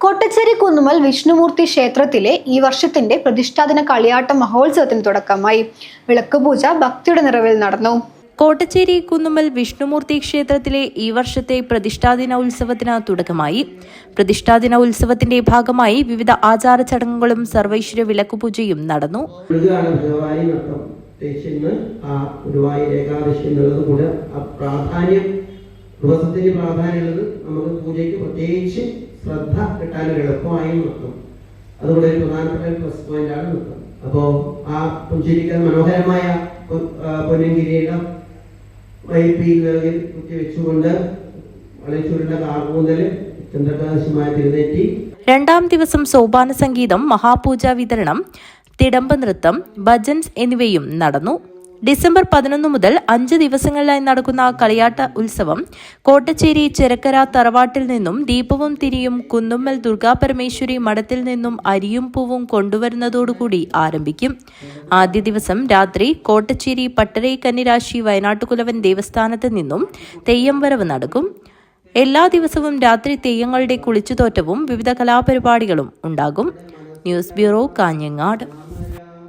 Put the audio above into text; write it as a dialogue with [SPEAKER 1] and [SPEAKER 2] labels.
[SPEAKER 1] കോട്ടച്ചേരി കുന്നുമ്മൽ വിഷ്ണുമൂർത്തി ക്ഷേത്രത്തിലെ ഈ വർഷത്തിന്റെ പ്രതിഷ്ഠാദിന കളിയാട്ട മഹോത്സവത്തിന് തുടക്കമായി. വിളക്കുപൂജ ഭക്തിയുടെ നിറവിൽ നടന്നു.
[SPEAKER 2] കോട്ടച്ചേരി കുന്നുമ്മൽ വിഷ്ണുമൂർത്തി ക്ഷേത്രത്തിലെ ഈ വർഷത്തെ പ്രതിഷ്ഠാദിന ഉത്സവത്തിന് തുടക്കമായി. പ്രതിഷ്ഠാദിന ഉത്സവത്തിന്റെ ഭാഗമായി വിവിധ ആചാര ചടങ്ങുകളും സർവൈശ്വര്യ വിളക്കുപൂജയും നടന്നു.
[SPEAKER 3] ദിവസത്തിന് പ്രാധാന്യമുള്ളത് നമുക്ക് പൂജയ്ക്ക് പ്രത്യേകിച്ച് ശ്രദ്ധ കിട്ടാൻ എളുപ്പമായി നൃത്തം. അതുകൊണ്ട് ഒരു പ്രധാനപ്പെട്ട പ്ലസ് പോയിന്റാണ് നൃത്തം. അപ്പോൾ ആ പുഞ്ചിരിക്കാൻ മനോഹരമായ പൊന്നിൻ കിരീടം വൈപ്പിൽ കുത്തി വെച്ചുകൊണ്ട് വളച്ചുരുണ്ട കാർകൂന്തൽ ചന്ദ്രപ്രകാശമായ തിരുനെറ്റി.
[SPEAKER 2] രണ്ടാം ദിവസം സോപാന സംഗീതം, മഹാപൂജ വിതരണം, തിടമ്പ് നൃത്തം, ഭജൻസ് എന്നിവയും നടന്നു. ഡിസംബർ 11 മുതൽ 5 ദിവസങ്ങളിലായി നടക്കുന്ന കളിയാട്ട ഉത്സവം കോട്ടച്ചേരി ചെരക്കര തറവാട്ടിൽ നിന്നും ദീപവും തിരിയും കുന്നുമ്മൽ ദുർഗാപരമേശ്വരി മഠത്തിൽ നിന്നും അരിയും പൂവും കൊണ്ടുവരുന്നതോടുകൂടി ആരംഭിക്കും. ആദ്യ ദിവസം രാത്രി കോട്ടച്ചേരി പട്ടരൈ കന്നിരാശി വയനാട്ടുകുലവൻ ദേവസ്ഥാനത്ത് നിന്നും തെയ്യം വരവ് നടക്കും. എല്ലാ ദിവസവും രാത്രി തെയ്യങ്ങളുടെ കുളിച്ചുതോറ്റവും വിവിധ കലാപരിപാടികളും ഉണ്ടാകും. News bureau, Kanhangad.